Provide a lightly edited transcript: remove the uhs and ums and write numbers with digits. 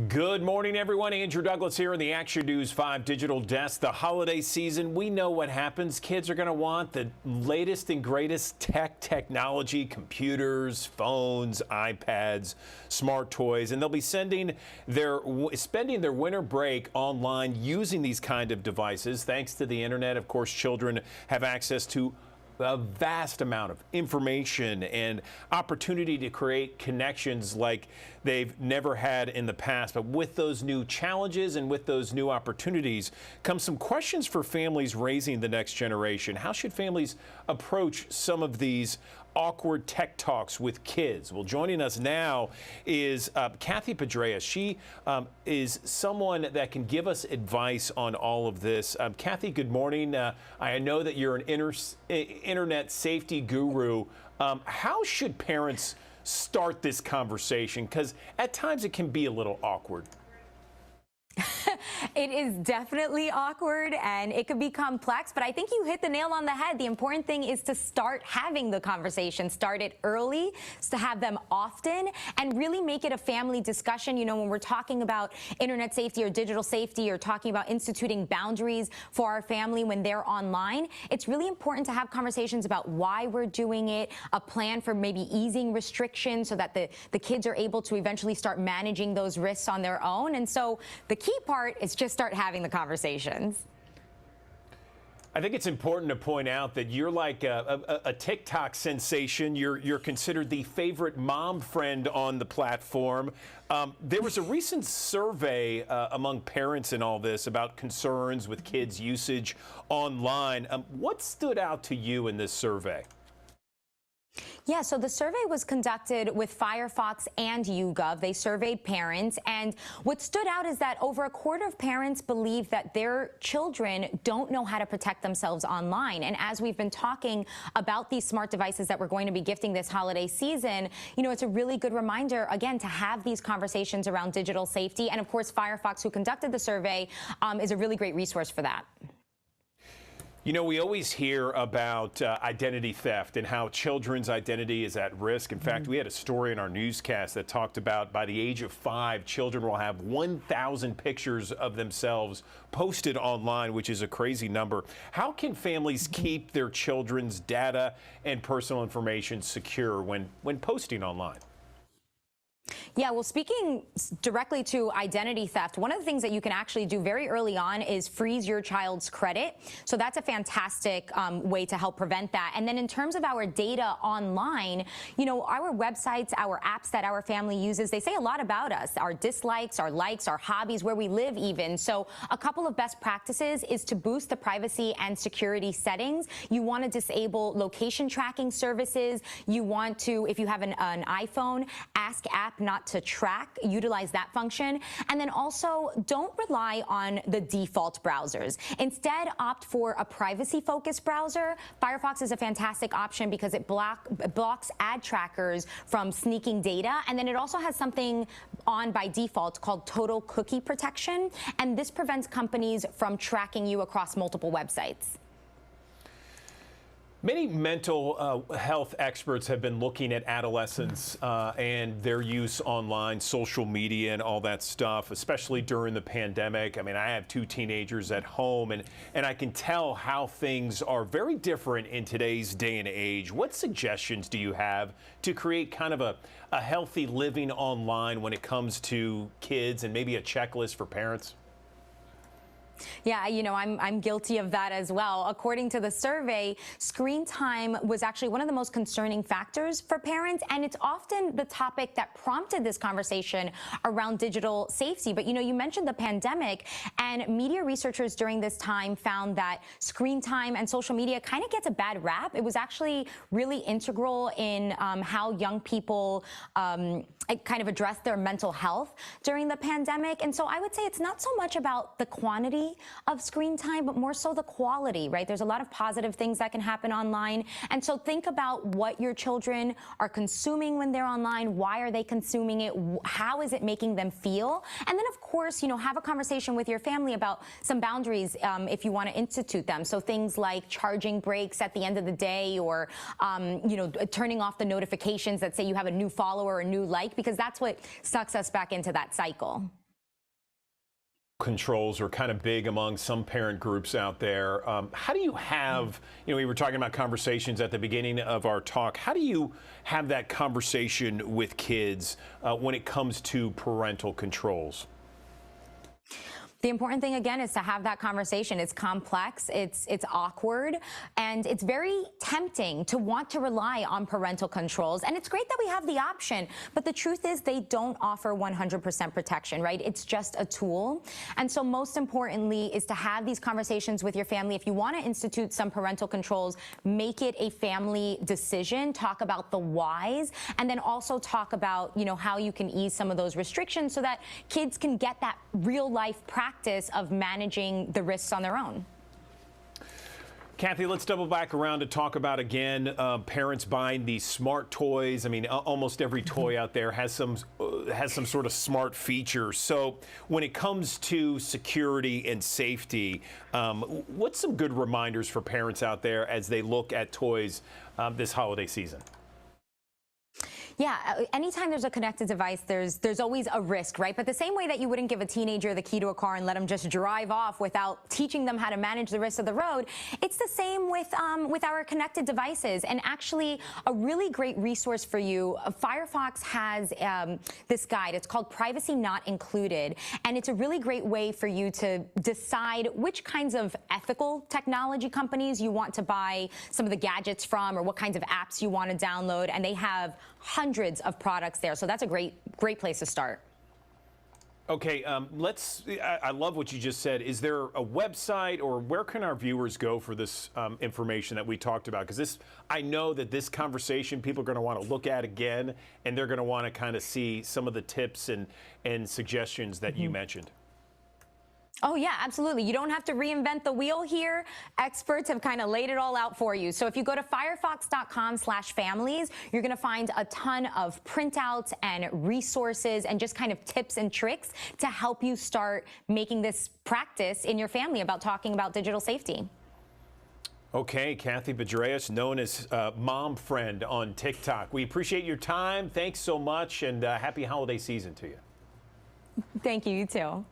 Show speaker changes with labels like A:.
A: Good morning, everyone. Andrew Douglas here in the Action News 5 digital desk. The holiday season, we know what happens. Kids are going to want the latest and greatest technology, computers, phones, iPads, smart toys, and they'll be spending their winter break online using these kind of devices. Thanks to the internet, of course, children have access to a vast amount of information and opportunity to create connections like they've never had in the past. But with those new challenges and with those new opportunities come some questions for families raising the next generation. How should families approach some of these awkward tech talks with kids? Well, joining us now is Kathy Pedreas. She is someone that can give us advice on all of this. Kathy, good morning. I know that you're an internet safety guru. How should parents start this conversation? Because at times it can be a little awkward.
B: It is definitely awkward and it could be complex, but I think you hit the nail on the head. The important thing is to start having the conversation, start it early, to have them often, and really make it a family discussion. You know, when we're talking about internet safety or digital safety or talking about instituting boundaries for our family when they're online, it's really important to have conversations about why we're doing it, a plan for maybe easing restrictions so that the kids are able to eventually start managing those risks on their own. And so the key part is just start having the conversations.
A: I think it's important to point out that you're like a TikTok sensation. You're considered the favorite mom friend on the platform. There was a recent survey among parents in all this about concerns with kids' usage online. What stood out to you in this survey?
B: Yeah, so the survey was conducted with Firefox and YouGov. They surveyed parents, and what stood out is that over a quarter of parents believe that their children don't know how to protect themselves online. And as we've been talking about these smart devices that we're going to be gifting this holiday season, you know, it's a really good reminder, again, to have these conversations around digital safety. And of course, Firefox, who conducted the survey, is a really great resource for that.
A: You know, we always hear about identity theft and how children's identity is at risk. In fact, we had a story in our newscast that talked about by the age of 5, children will have 1,000 pictures of themselves posted online, which is a crazy number. How can families keep their children's data and personal information secure when posting online?
B: Yeah, well, speaking directly to identity theft, one of the things that you can actually do very early on is freeze your child's credit. So that's a fantastic way to help prevent that. And then in terms of our data online, you know, our websites, our apps that our family uses, they say a lot about us, our dislikes, our likes, our hobbies, where we live even. So a couple of best practices is to boost the privacy and security settings. You want to disable location tracking services. You want to, if you have an iPhone, ask app not to track, utilize that function. And then also don't rely on the default browsers. Instead, opt for a privacy-focused browser. Firefox is a fantastic option because it blocks ad trackers from sneaking data. And then it also has something on by default called total cookie protection. And this prevents companies from tracking you across multiple websites.
A: Many mental health experts have been looking at adolescents and their use online, social media and all that stuff, especially during the pandemic. I mean, I have 2 teenagers at home, and I can tell how things are very different in today's day and age. What suggestions do you have to create kind of a healthy living online when it comes to kids, and maybe a checklist for parents?
B: Yeah, you know, I'm guilty of that as well. According to the survey, screen time was actually one of the most concerning factors for parents, and it's often the topic that prompted this conversation around digital safety. But, you know, you mentioned the pandemic, and media researchers during this time found that screen time and social media kind of gets a bad rap. It was actually really integral in how young people kind of address their mental health during the pandemic. And so I would say it's not so much about the quantity of screen time, but more so the quality, right? There's a lot of positive things that can happen online. And so think about what your children are consuming when they're online. Why are they consuming it? How is it making them feel? And then, of course, you know, have a conversation with your family about some boundaries if you want to institute them. So things like charging breaks at the end of the day, or, you know, turning off the notifications that say you have a new follower or a new like, because that's what sucks us back into that cycle.
A: controls are kind of big among some parent groups out there. How do you have, we were talking about conversations at the beginning of our talk. How do you have that conversation with kids when it comes to parental controls?
B: The important thing, again, is to have that conversation. It's complex, it's awkward, and it's very tempting to want to rely on parental controls. And it's great that we have the option, but the truth is they don't offer 100% protection, right? It's just a tool. And so most importantly is to have these conversations with your family. If you want to institute some parental controls, make it a family decision, talk about the whys, and then also talk about, how you can ease some of those restrictions so that kids can get that real life practice of managing the risks on their own.
A: Kathy, let's double back around to talk about, again, parents buying these smart toys. I mean, almost every toy out there has some sort of smart feature. So when it comes to security and safety, what's some good reminders for parents out there as they look at toys this holiday season?
B: Yeah, anytime there's a connected device, there's always a risk, right? But the same way that you wouldn't give a teenager the key to a car and let them just drive off without teaching them how to manage the risks of the road, it's the same with our connected devices. And actually, a really great resource for you, Firefox has this guide. It's called Privacy Not Included, and it's a really great way for you to decide which kinds of ethical technology companies you want to buy some of the gadgets from, or what kinds of apps you want to download. And they have hundreds of products there, so that's a great place to start.
A: Okay, I love what you just said. Is there a website, or where can our viewers go for this information that we talked about? Because I know that this conversation people are going to want to look at again, and they're going to want to kind of see some of the tips and suggestions that you mentioned.
B: Oh, yeah, absolutely. You don't have to reinvent the wheel here. Experts have kind of laid it all out for you. So if you go to firefox.com/families, you're going to find a ton of printouts and resources and just kind of tips and tricks to help you start making this practice in your family about talking about digital safety.
A: Okay, Kathy Bedreas, known as Mom Friend on TikTok. We appreciate your time. Thanks so much, and happy holiday season to you.
B: Thank you. You too.